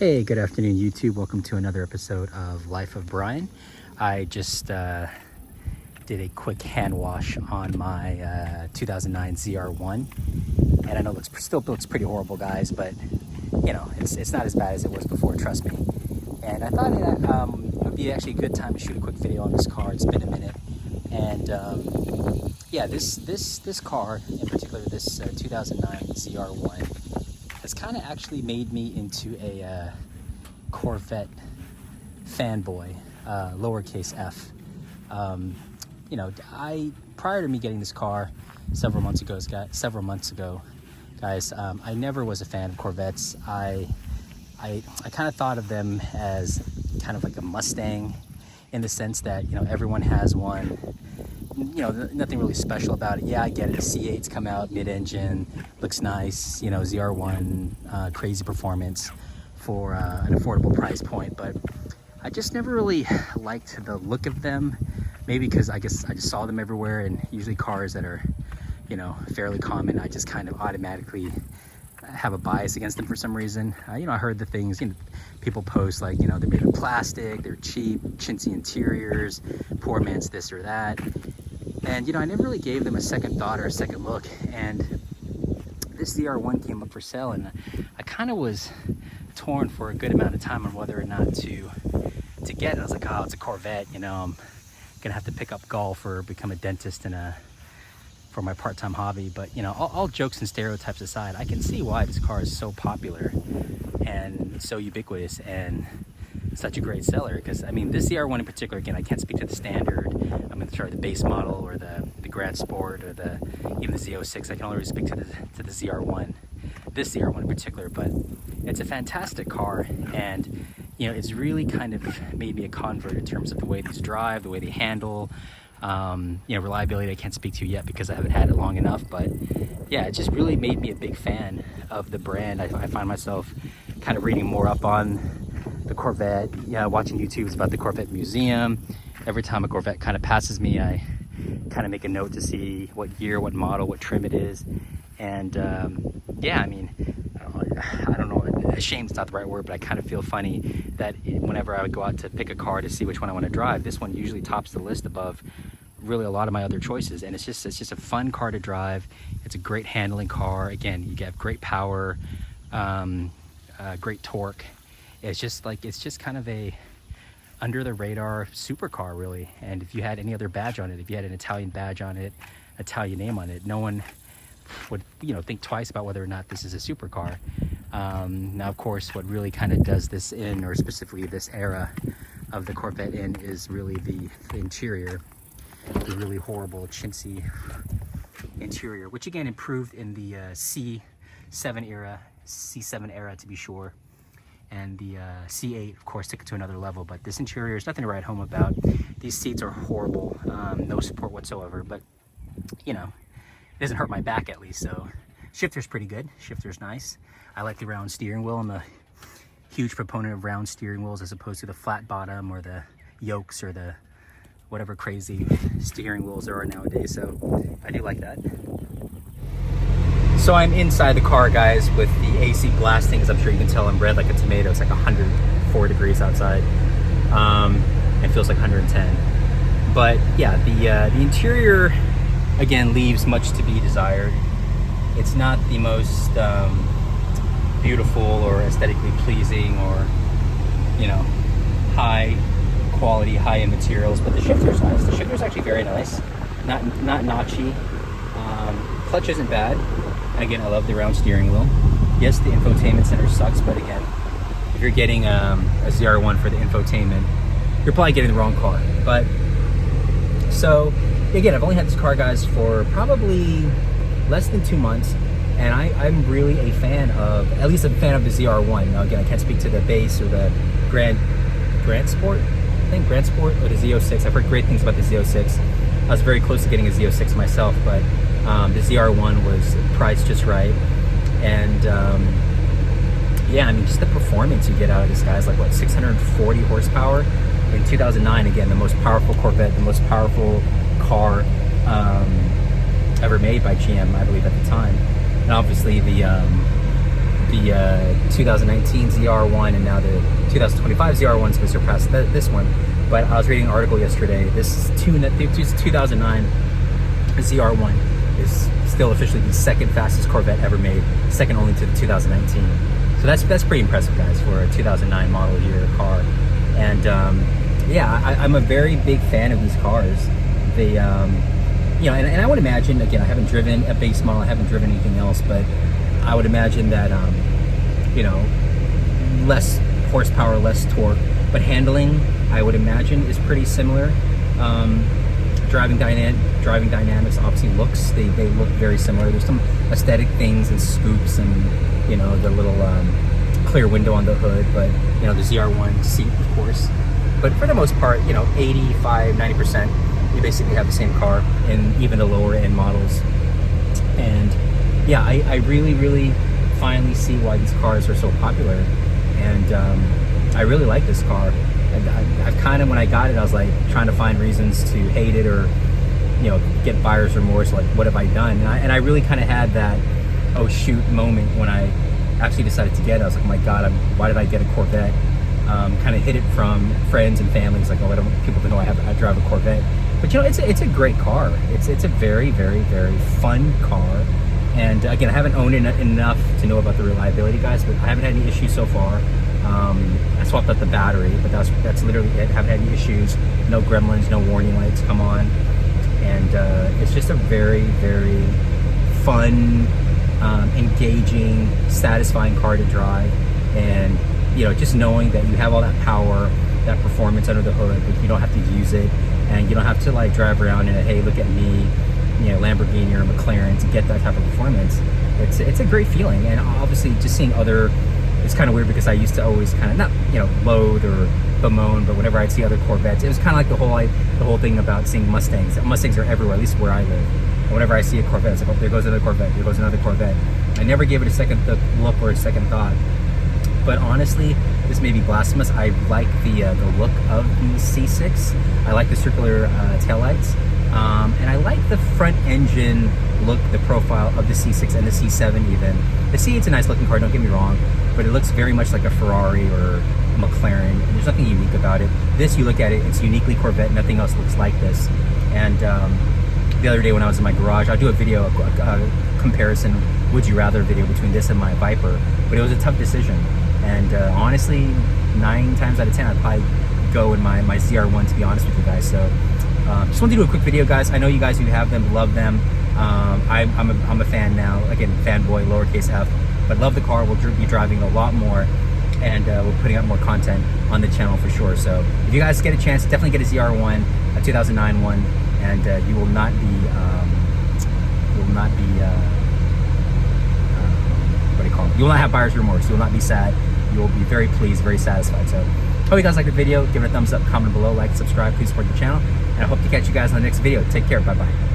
Hey, good afternoon YouTube. Welcome to another episode of Life of Brian. I just did a quick hand wash on my 2009 ZR1, and I know it still looks pretty horrible, guys, but you know, it's not as bad as it was before, trust me. And I thought it would be actually a good time to shoot a quick video on this car. It's been a minute, and yeah, this car in particular, this 2009 ZR1, has kind of actually made me into a Corvette fanboy, lowercase f. You know, prior to me getting this car several months ago, guys, I never was a fan of Corvettes. I kind of thought of them as kind of like a Mustang, in the sense that, you know, everyone has one. You know, nothing really special about it. Yeah, I get it. C8's come out, mid-engine, looks nice. You know, ZR1, crazy performance for an affordable price point. But I just never really liked the look of them. Maybe because I guess I just saw them everywhere, and usually cars that are, you know, fairly common, I just kind of automatically have a bias against them for some reason. You know, I heard the things, you know, people post like, you know, they're made of plastic, they're cheap, chintzy interiors, poor man's this or that. And, you know, I never really gave them a second thought or a second look. And this ZR1 came up for sale, and I kind of was torn for a good amount of time on whether or not to get it. I was like, oh, it's a Corvette, you know, I'm gonna have to pick up golf or become a dentist for my part-time hobby. But, you know, all jokes and stereotypes aside, I can see why this car is so popular and so ubiquitous and such a great seller. Because I mean, this ZR1 in particular, again, I can't speak to the standard, I'm going to try the base model or the Grand Sport or even the Z06. I can only really speak to the ZR1, this ZR1 in particular. But it's a fantastic car, and you know, it's really kind of made me a convert in terms of the way these drive, the way they handle. You know, reliability I can't speak to yet because I haven't had it long enough, but yeah, it just really made me a big fan of the brand. I find myself kind of reading more up on the Corvette, yeah, watching YouTubes about the Corvette Museum. Every time a Corvette kind of passes me, I kind of make a note to see what year, what model, what trim it is. And yeah, I mean, I don't know, ashamed's not the right word, but I kind of feel funny that whenever I would go out to pick a car to see which one I want to drive, this one usually tops the list above really a lot of my other choices. And it's just a fun car to drive. It's a great handling car. Again, you get great power, great torque. It's just kind of a under the radar supercar, really. And if you had any other badge on it, if you had an Italian badge on it, Italian name on it, no one would, you know, think twice about whether or not this is a supercar. Now, of course, what really kind of does this in, or specifically this era of the Corvette in, is really the interior, the really horrible chintzy interior, which again improved in the C7 era to be sure. And the C8, of course, took it to another level. But this interior is nothing to write home about. These seats are horrible, no support whatsoever. But, you know, it doesn't hurt my back at least. So shifter's pretty good. Shifter's nice. I like the round steering wheel. I'm a huge proponent of round steering wheels as opposed to the flat bottom or the yokes or the whatever crazy steering wheels there are nowadays. So I do like that. So I'm inside the car, guys, with the AC blasting. As I'm sure you can tell, I'm red like a tomato. It's like 104 degrees outside. It feels like 110. But yeah, the interior, again, leaves much to be desired. It's not the most beautiful or aesthetically pleasing or, you know, high quality, high-end materials, but the shifter's nice. The shifter's actually very nice. Not notchy. Clutch isn't bad. Again, I love the round steering wheel. Yes, the infotainment center sucks, but again, if you're getting a ZR1 for the infotainment, you're probably getting the wrong car. But so again, I've only had this car, guys, for probably less than 2 months, and I'm really a fan of, at least a fan of the ZR1. Now again, I can't speak to the base or the Grand Sport, I think Grand Sport, or the Z06. I've heard great things about the Z06. I was very close to getting a Z06 myself, but the ZR1 was priced just right. And yeah, I mean, just the performance you get out of this guy's like, what, 640 horsepower in 2009. Again, the most powerful Corvette, the most powerful car ever made by GM, I believe, at the time. And obviously the the 2019 ZR1 and now the 2025 ZR1 is going to surpass this one. But I was reading an article yesterday. This 2009 ZR1 is still officially the second fastest Corvette ever made, second only to the 2019. So that's pretty impressive, guys, for a 2009 model year car. And yeah, I'm a very big fan of these cars. They, you know, and I would imagine, again, I haven't driven a base model, I haven't driven anything else, but I would imagine that, you know, less horsepower, less torque, but handling, I would imagine, is pretty similar. Driving dynamics, obviously looks, they look very similar. There's some aesthetic things and scoops and, you know, the little clear window on the hood, but, you know, the ZR1 seat, of course. But for the most part, you know, 85, 90%, you basically have the same car in even the lower end models. And yeah, I really finally see why these cars are so popular. And I really like this car. And I've kind of, when I got it, I was like trying to find reasons to hate it or, you know, get buyer's remorse, like what have I done? And I really kind of had that oh shoot moment when I actually decided to get it. I was like, oh my God, why did I get a Corvette? Kind of hid it from friends and family. It's like, oh, I don't want people to know I drive a Corvette. But you know, it's a great car. It's a very fun car. And again, I haven't owned it enough to know about the reliability, guys, but I haven't had any issues so far. I swapped out the battery, but that's literally it. Haven't had any issues. No gremlins, no warning lights come on. And it's just a very fun, engaging, satisfying car to drive. And you know, just knowing that you have all that power, that performance under the hood, but you don't have to use it, and you don't have to like drive around in a, hey, look at me, you know, Lamborghini or McLaren to get that type of performance. It's a great feeling. And obviously just seeing other, it's kind of weird because I used to always kind of not, you know, loathe or bemoan, but whenever I'd see other Corvettes, it was kind of like the whole thing about seeing Mustangs. Mustangs are everywhere, at least where I live. And whenever I see a Corvette, it's like, oh, there goes another Corvette, there goes another Corvette. I never gave it a second look or a second thought. But honestly, this may be blasphemous. I like the look of the C6. I like the circular taillights. And I like the front engine look, the profile of the C6 and the C7 even. The C8's a nice looking car, don't get me wrong, but it looks very much like a Ferrari or a McLaren, and there's nothing unique about it. This, you look at it, it's uniquely Corvette, nothing else looks like this. And the other day when I was in my garage, I'll do a video, a comparison, would you rather video between this and my Viper, but it was a tough decision. And honestly, 9 times out of 10, I'd probably go in my ZR1, to be honest with you guys. So just wanted to do a quick video, guys. I know you guys who have them love them. I'm a fan now. Again, fanboy, lowercase f. But love the car. We'll be driving a lot more, and we're putting out more content on the channel for sure. So if you guys get a chance, definitely get a ZR1, a 2009 one, and you will not be what do you call it? You will not have buyer's remorse. You will not be sad. You will be very pleased, very satisfied. So hope you guys like the video. Give it a thumbs up, comment below, like, subscribe, please support the channel, and I hope to catch you guys in the next video. Take care. Bye bye.